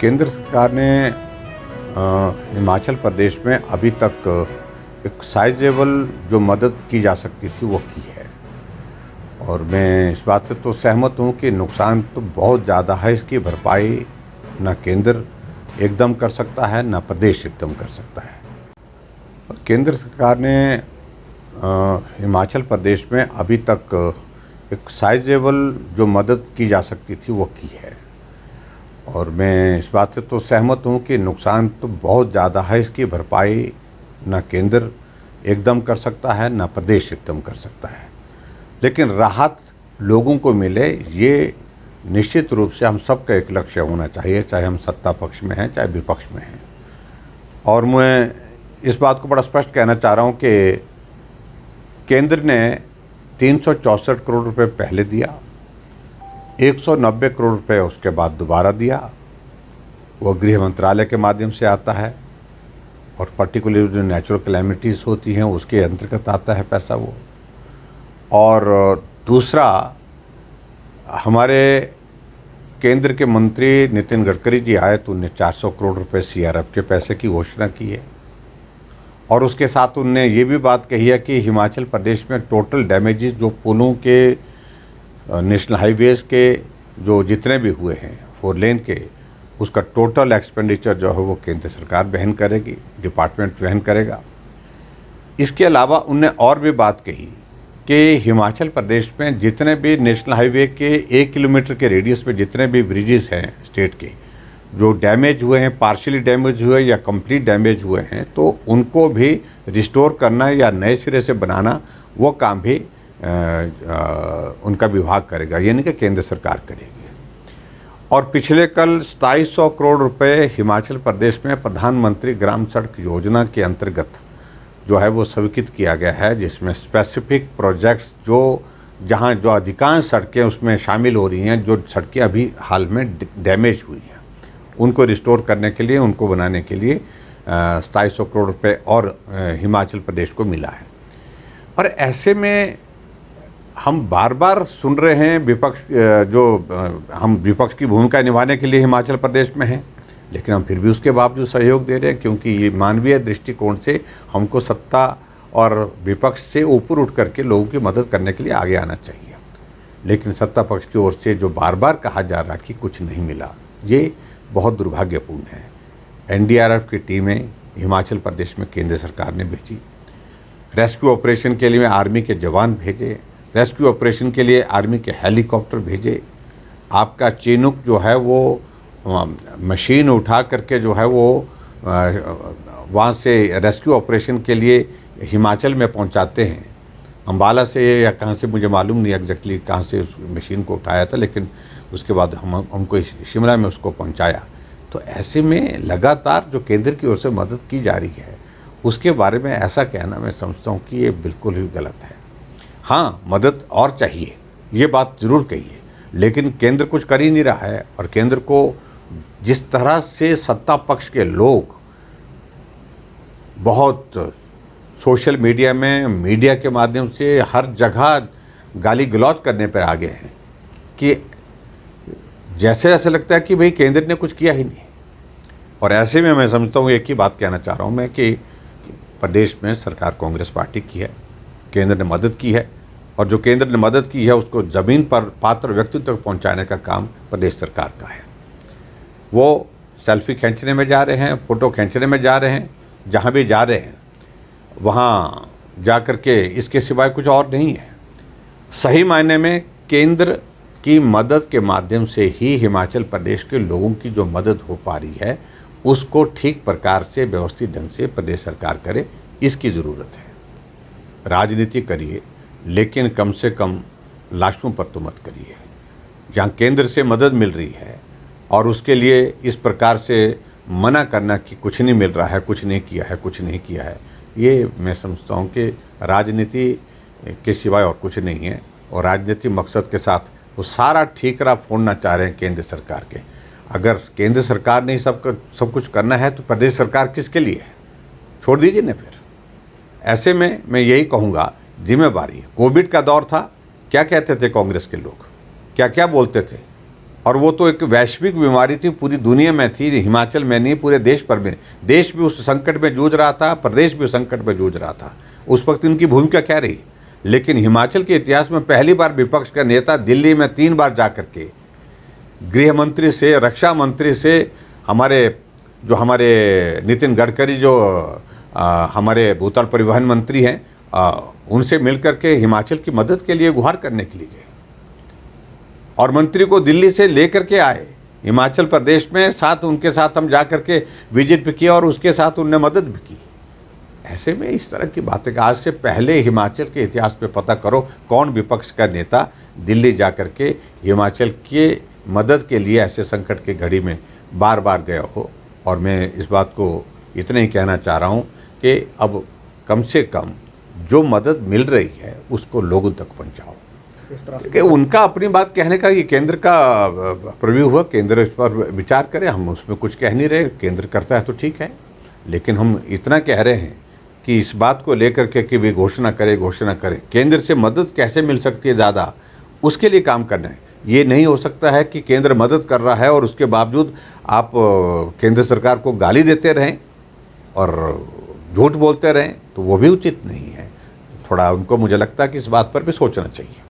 केंद्र सरकार ने हिमाचल प्रदेश में अभी तक एक साइजेबल जो मदद की जा सकती थी वो की है। और मैं इस बात से तो सहमत हूँ कि नुकसान तो बहुत ज़्यादा है। इसकी भरपाई ना केंद्र एकदम कर सकता है, ना प्रदेश एकदम कर सकता है। और केंद्र सरकार ने हिमाचल प्रदेश में अभी तक एक साइजेबल जो मदद की जा सकती थी वो की है। और मैं इस बात से तो सहमत हूँ कि नुकसान तो बहुत ज़्यादा है। इसकी भरपाई ना केंद्र एकदम कर सकता है, ना प्रदेश एकदम कर सकता है। लेकिन राहत लोगों को मिले, ये निश्चित रूप से हम सबका एक लक्ष्य होना चाहिए, चाहे हम सत्ता पक्ष में हैं चाहे विपक्ष में हैं। और मैं इस बात को बड़ा स्पष्ट कहना चाह रहा हूँ कि केंद्र ने 364 करोड़ रुपए पहले दिया, 190 करोड़ रुपए उसके बाद दोबारा दिया। वो गृह मंत्रालय के माध्यम से आता है और पर्टिकुलर जो नेचुरल कैलेमिटीज़ होती हैं उसके अंतर्गत आता है पैसा वो। और दूसरा, हमारे केंद्र के मंत्री नितिन गडकरी जी आए तो उन्हें 400 करोड़ रुपए सीआरएफ के पैसे की घोषणा की है। और उसके साथ उनने ये भी बात कही है कि हिमाचल प्रदेश में टोटल डैमेजेस जो पुलों के, नेशनल हाईवेज़ के जो जितने भी हुए हैं 4 लेन के, उसका टोटल एक्सपेंडिचर जो है वो केंद्र सरकार वहन करेगी, डिपार्टमेंट वहन करेगा। इसके अलावा उनने और भी बात कही कि हिमाचल प्रदेश में जितने भी नेशनल हाईवे के 1 किलोमीटर के रेडियस में जितने भी ब्रिजेस हैं स्टेट के, जो डैमेज हुए हैं, पार्शियली डैमेज हुए या कंप्लीट डैमेज हुए हैं, तो उनको भी रिस्टोर करना या नए सिरे से बनाना, वो काम भी उनका विभाग करेगा, यानी कि केंद्र सरकार करेगी। और पिछले कल 2700 करोड़ रुपए हिमाचल प्रदेश में प्रधानमंत्री ग्राम सड़क योजना के अंतर्गत जो है वो स्वीकृत किया गया है, जिसमें स्पेसिफिक प्रोजेक्ट्स जहां जो अधिकांश सड़कें उसमें शामिल हो रही हैं, जो सड़कें अभी हाल में डैमेज हुई हैं, उनको रिस्टोर करने के लिए, उनको बनाने के लिए 2700 करोड़ रुपए और हिमाचल प्रदेश को मिला है। और ऐसे में हम बार बार सुन रहे हैं विपक्ष, हम विपक्ष की भूमिका निभाने के लिए हिमाचल प्रदेश में हैं, लेकिन हम फिर भी उसके बावजूद सहयोग दे रहे हैं, क्योंकि ये मानवीय दृष्टिकोण से हमको सत्ता और विपक्ष से ऊपर उठ करके लोगों की मदद करने के लिए आगे आना चाहिए। लेकिन सत्ता पक्ष की ओर से जो बार बार कहा जा रहा कि कुछ नहीं मिला, ये बहुत दुर्भाग्यपूर्ण है। एनडीआरएफ की टीमें हिमाचल प्रदेश में केंद्र सरकार ने भेजी, रेस्क्यू ऑपरेशन के लिए आर्मी के जवान भेजे, रेस्क्यू ऑपरेशन के लिए आर्मी के हेलीकॉप्टर भेजे। आपका चीनुक जो है वो मशीन उठा करके जो है वो वहाँ से रेस्क्यू ऑपरेशन के लिए हिमाचल में पहुँचाते हैं, अम्बाला से या कहाँ से मुझे मालूम नहीं एग्जैक्टली कहाँ से उस मशीन को उठाया था, लेकिन उसके बाद हमको शिमला में उसको पहुँचाया। तो ऐसे में लगातार जो केंद्र की ओर से मदद की जा रही है, उसके बारे में ऐसा कहना मैं समझता हूँ कि ये बिल्कुल ही गलत है। हाँ, मदद और चाहिए, ये बात ज़रूर कही है, लेकिन केंद्र कुछ कर ही नहीं रहा है। और केंद्र को जिस तरह से सत्ता पक्ष के लोग बहुत सोशल मीडिया में, मीडिया के माध्यम से हर जगह गाली गलौज करने पर आ गए हैं कि जैसे ऐसा लगता है कि भाई केंद्र ने कुछ किया ही नहीं। और ऐसे में मैं समझता हूँ, एक ही बात कहना चाह रहा हूँ मैं कि प्रदेश में सरकार कांग्रेस पार्टी की है, केंद्र ने मदद की है, और जो केंद्र ने मदद की है उसको ज़मीन पर पात्र व्यक्तित्व तक पहुँचाने का काम प्रदेश सरकार का है। वो सेल्फी खींचने में जा रहे हैं, फ़ोटो खींचने में जा रहे हैं, जहाँ भी जा रहे हैं वहाँ जा कर के इसके सिवाय कुछ और नहीं है। सही मायने में केंद्र की मदद के माध्यम से ही हिमाचल प्रदेश के लोगों की जो मदद हो पा रही है, उसको ठीक प्रकार से व्यवस्थित ढंग से प्रदेश सरकार करे, इसकी ज़रूरत है। राजनीति करिए, लेकिन कम से कम लाशों पर तो मत करिए। जहाँ केंद्र से मदद मिल रही है और उसके लिए इस प्रकार से मना करना कि कुछ नहीं मिल रहा है, कुछ नहीं किया है, कुछ नहीं किया है, ये मैं समझता हूँ कि राजनीति के सिवाय और कुछ नहीं है। और राजनीति मकसद के साथ वो सारा ठीकरा फोड़ना चाह रहे हैं केंद्र सरकार के। अगर केंद्र सरकार ने सब कुछ करना है तो प्रदेश सरकार किसके लिए है? छोड़ दीजिए ना फिर। ऐसे में मैं यही कहूँगा, जिम्मेवारी, कोविड का दौर था, क्या कहते थे कांग्रेस के लोग, क्या क्या बोलते थे, और वो तो एक वैश्विक बीमारी थी, पूरी दुनिया में थी, हिमाचल में नहीं पूरे देश पर में। देश भी उस संकट में जूझ रहा था, प्रदेश भी उस संकट में जूझ रहा था। उस वक्त इनकी भूमिका क्या रही? लेकिन हिमाचल के इतिहास में पहली बार विपक्ष का नेता दिल्ली में 3 बार जा करके गृह मंत्री से, रक्षा मंत्री से, हमारे नितिन गडकरी जो हमारे भूतल परिवहन मंत्री हैं, उनसे मिलकर के हिमाचल की मदद के लिए गुहार करने के लिए गए और मंत्री को दिल्ली से लेकर के आए हिमाचल प्रदेश में, साथ उनके साथ हम जा कर के विजिट भी किया और उसके साथ उनने मदद भी की। ऐसे में इस तरह की बातें आज से पहले हिमाचल के इतिहास पे पता करो कौन विपक्ष का नेता दिल्ली जा कर के हिमाचल के मदद के लिए ऐसे संकट की घड़ी में बार बार गया हो। और मैं इस बात को इतना ही कहना चाह रहा हूँ कि अब कम से कम जो मदद मिल रही है उसको लोगों तक पहुँचाओ। कि उनका अपनी बात कहने का, ये केंद्र का प्रीव्यू हुआ, केंद्र इस पर विचार करे, हम उसमें कुछ कह नहीं रहे, केंद्र करता है तो ठीक है। लेकिन हम इतना कह रहे हैं कि इस बात को लेकर के कि वे घोषणा करें, केंद्र से मदद कैसे मिल सकती है ज़्यादा, उसके लिए काम करना है। ये नहीं हो सकता है कि केंद्र मदद कर रहा है और उसके बावजूद आप केंद्र सरकार को गाली देते रहें और झूठ बोलते रहें, तो वो भी उचित नहीं है। थोड़ा उनको, मुझे लगता है कि इस बात पर भी सोचना चाहिए।